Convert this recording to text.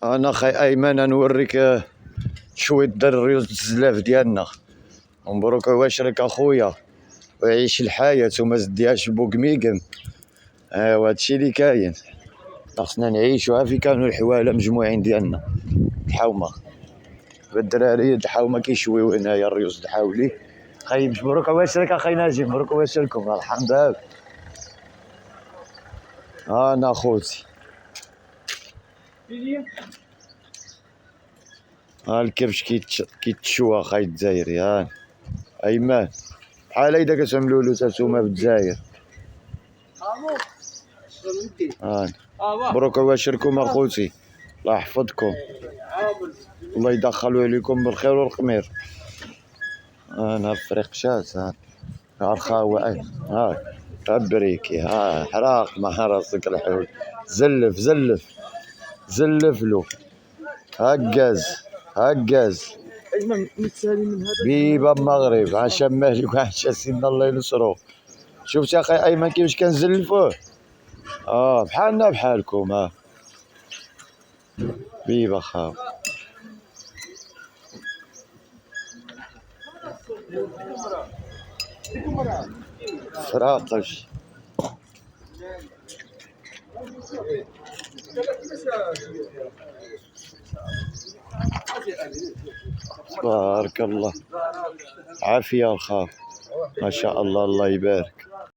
انا خي ايمن نوريك شويه د الريوز الزلاف ديالنا. مبروك واشرك اخويا ويعيش الحياه وما زديهاش بوكميكم. ايوا هادشي اللي كاين، خصنا نعيشوها في كانوا الحواله مجموعين ديالنا الحومه. الدراري الحومه كيشويو هنايا الريوز الحاولي. خاي مبروك واشرك اخي ناجي، مبروك واشركم الحمد لله. انا خوتي الكرش كيتشوى خاي الجزائري. ايمان بحال هيدا كتعملوا له نتوما في الجزائر. مبروك واشركم اخوتي، الله يحفظكم، الله يدخلوا عليكم بالخير والخمير. انا فريق شاس. الخاوة بريكي حراق مع راسك الحول. زلف زلف زلف له هكاز هكاز بيبا المغرب عشان مالك وعشان سيدنا الله ينصرو. شفت يا اخي ايمن كيفاش كنزلفوه؟ بحالنا بحالكم. بيبا خاو فراقش. بارك الله، عافية الخاف ما شاء الله، الله يبارك.